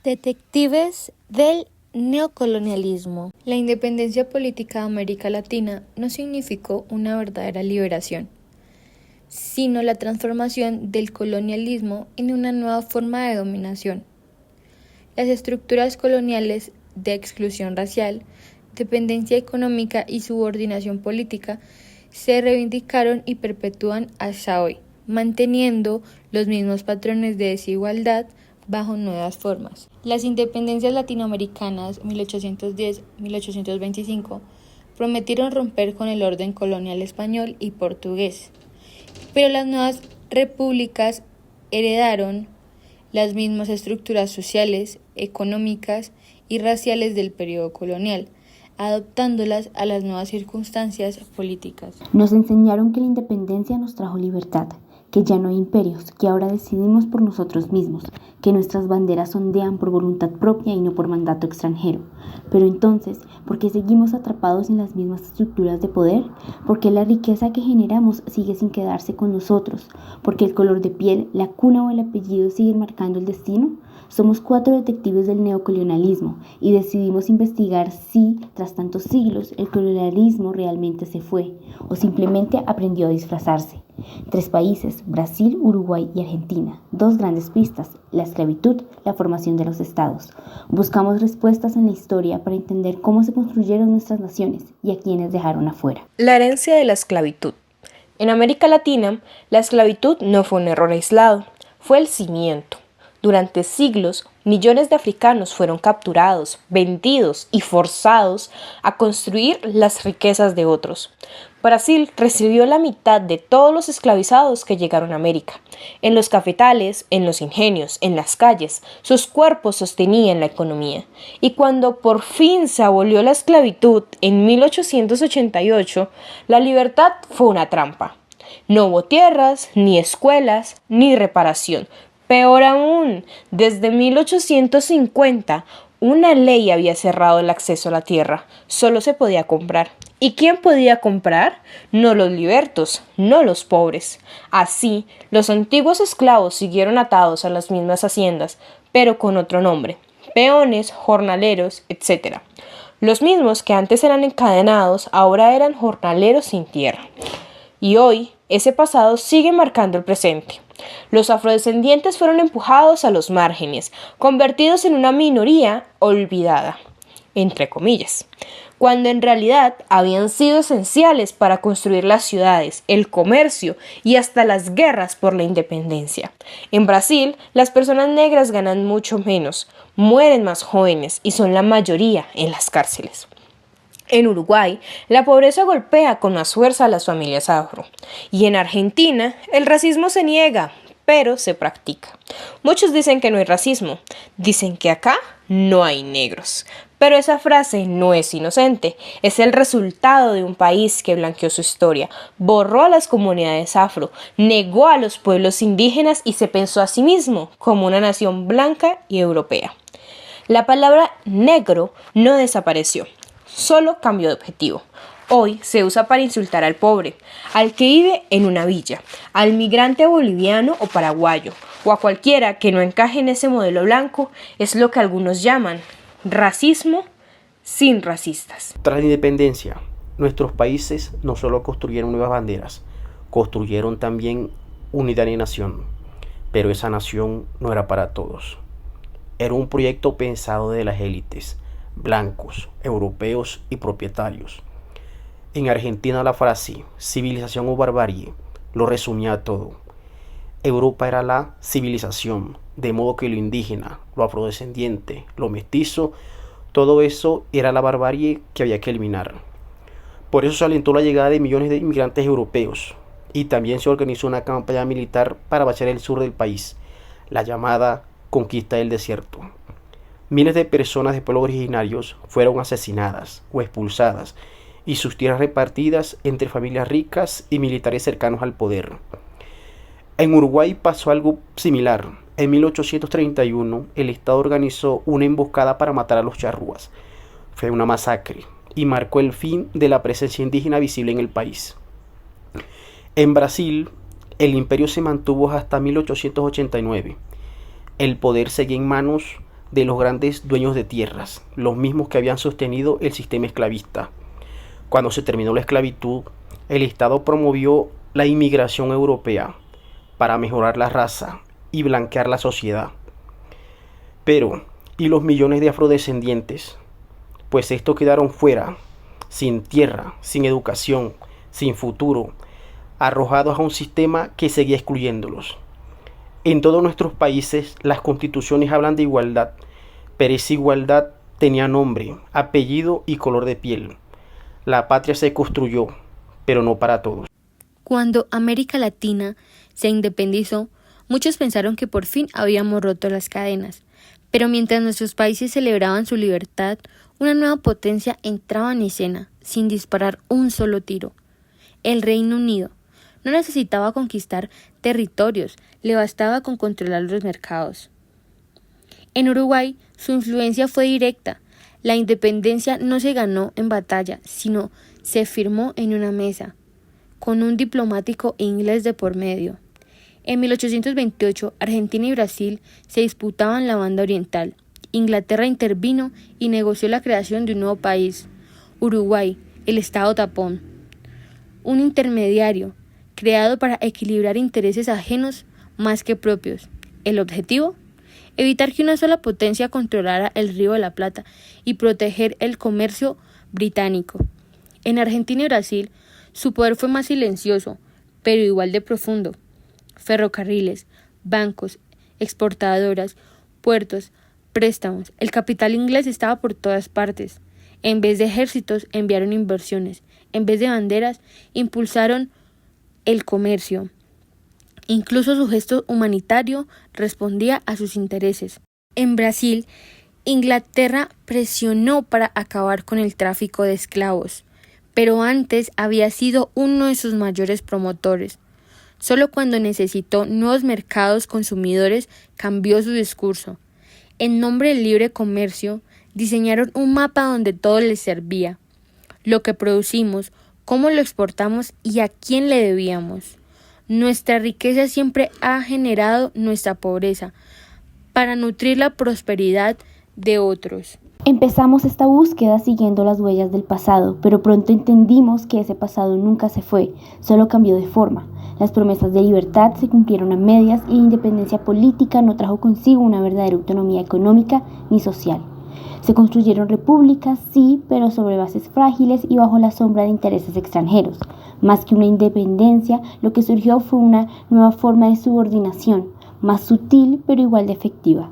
Detectives del neocolonialismo. La independencia política de América Latina no significó una verdadera liberación, sino la transformación del colonialismo en una nueva forma de dominación. Las estructuras coloniales de exclusión racial, dependencia económica y subordinación política se reivindicaron y perpetúan hasta hoy, manteniendo los mismos patrones de desigualdad bajo nuevas formas. Las independencias latinoamericanas 1810-1825 prometieron romper con el orden colonial español y portugués, pero las nuevas repúblicas heredaron las mismas estructuras sociales, económicas y raciales del periodo colonial, adoptándolas a las nuevas circunstancias políticas. Nos enseñaron que la independencia nos trajo libertad, que ya no hay imperios, que ahora decidimos por nosotros mismos, que nuestras banderas ondean por voluntad propia y no por mandato extranjero. Pero entonces, ¿por qué seguimos atrapados en las mismas estructuras de poder? ¿Por qué la riqueza que generamos sigue sin quedarse con nosotros? ¿Por qué el color de piel, la cuna o el apellido siguen marcando el destino? Somos 4 detectives del neocolonialismo y decidimos investigar si, tras tantos siglos, el colonialismo realmente se fue o simplemente aprendió a disfrazarse. 3 países, Brasil, Uruguay y Argentina. 2 grandes pistas, la esclavitud, la formación de los estados. Buscamos respuestas en la historia para entender cómo se construyeron nuestras naciones y a quienes dejaron afuera. La herencia de la esclavitud. En América Latina, la esclavitud no fue un error aislado, fue el cimiento. Durante siglos, millones de africanos fueron capturados, vendidos y forzados a construir las riquezas de otros. Brasil recibió la mitad de todos los esclavizados que llegaron a América. En los cafetales, en los ingenios, en las calles, sus cuerpos sostenían la economía. Y cuando por fin se abolió la esclavitud en 1888, la libertad fue una trampa. No hubo tierras, ni escuelas, ni reparación. Peor aún, desde 1850, una ley había cerrado el acceso a la tierra. Solo se podía comprar. ¿Y quién podía comprar? No los libertos, no los pobres. Así, los antiguos esclavos siguieron atados a las mismas haciendas, pero con otro nombre: peones, jornaleros, etc. Los mismos que antes eran encadenados, ahora eran jornaleros sin tierra. Y hoy, ese pasado sigue marcando el presente. Los afrodescendientes fueron empujados a los márgenes, convertidos en una minoría olvidada, entre comillas, cuando en realidad habían sido esenciales para construir las ciudades, el comercio y hasta las guerras por la independencia. En Brasil, las personas negras ganan mucho menos, mueren más jóvenes y son la mayoría en las cárceles. En Uruguay, la pobreza golpea con más fuerza a las familias afro. Y en Argentina, el racismo se niega, pero se practica. Muchos dicen que no hay racismo, dicen que acá no hay negros. Pero esa frase no es inocente, es el resultado de un país que blanqueó su historia, borró a las comunidades afro, negó a los pueblos indígenas y se pensó a sí mismo como una nación blanca y europea. La palabra negro no desapareció, solo cambió de objetivo. Hoy se usa para insultar al pobre, al que vive en una villa, al migrante boliviano o paraguayo, o a cualquiera que no encaje en ese modelo blanco. Es lo que algunos llaman racismo sin racistas. Tras la independencia, nuestros países no solo construyeron nuevas banderas, construyeron también unidad de nación, pero esa nación no era para todos. Era un proyecto pensado de las élites, blancos, europeos y propietarios. En Argentina la frase civilización o barbarie lo resumía todo. Europa era la civilización, de modo que lo indígena, lo afrodescendiente, lo mestizo, todo eso era la barbarie que había que eliminar. Por eso se alentó la llegada de millones de inmigrantes europeos y también se organizó una campaña militar para vaciar el sur del país, la llamada conquista del desierto. Miles de personas de pueblos originarios fueron asesinadas o expulsadas y sus tierras repartidas entre familias ricas y militares cercanos al poder. En Uruguay pasó algo similar. En 1831 el Estado organizó una emboscada para matar a los charrúas. Fue una masacre y marcó el fin de la presencia indígena visible en el país. En Brasil, el imperio se mantuvo hasta 1889. El poder seguía en manos de los grandes dueños de tierras, los mismos que habían sostenido el sistema esclavista. Cuando se terminó la esclavitud, el Estado promovió la inmigración europea para mejorar la raza y blanquear la sociedad. Pero, ¿y los millones de afrodescendientes? Pues estos quedaron fuera, sin tierra, sin educación, sin futuro, arrojados a un sistema que seguía excluyéndolos. En todos nuestros países las constituciones hablan de igualdad, pero esa igualdad tenía nombre, apellido y color de piel. La patria se construyó, pero no para todos. Cuando América Latina se independizó, muchos pensaron que por fin habíamos roto las cadenas, pero mientras nuestros países celebraban su libertad, una nueva potencia entraba en escena, sin disparar un solo tiro. El Reino Unido no necesitaba conquistar territorios, le bastaba con controlar los mercados. En Uruguay, su influencia fue directa. La independencia no se ganó en batalla, sino se firmó en una mesa, con un diplomático inglés de por medio. En 1828, Argentina y Brasil se disputaban la banda oriental. Inglaterra intervino y negoció la creación de un nuevo país, Uruguay, el Estado tapón. Un intermediario, creado para equilibrar intereses ajenos más que propios. El objetivo: evitar que una sola potencia controlara el Río de la Plata y proteger el comercio británico. En Argentina y Brasil, su poder fue más silencioso, pero igual de profundo. Ferrocarriles, bancos, exportadoras, puertos, préstamos. El capital inglés estaba por todas partes. En vez de ejércitos, enviaron inversiones. En vez de banderas, impulsaron el comercio. Incluso su gesto humanitario respondía a sus intereses. En Brasil, Inglaterra presionó para acabar con el tráfico de esclavos, pero antes había sido uno de sus mayores promotores. Solo cuando necesitó nuevos mercados consumidores cambió su discurso. En nombre del libre comercio, diseñaron un mapa donde todo les servía: lo que producimos, cómo lo exportamos y a quién le debíamos. Nuestra riqueza siempre ha generado nuestra pobreza para nutrir la prosperidad de otros. Empezamos esta búsqueda siguiendo las huellas del pasado, pero pronto entendimos que ese pasado nunca se fue, solo cambió de forma. Las promesas de libertad se cumplieron a medias y la independencia política no trajo consigo una verdadera autonomía económica ni social. Se construyeron repúblicas, sí, pero sobre bases frágiles y bajo la sombra de intereses extranjeros. Más que una independencia, lo que surgió fue una nueva forma de subordinación, más sutil pero igual de efectiva.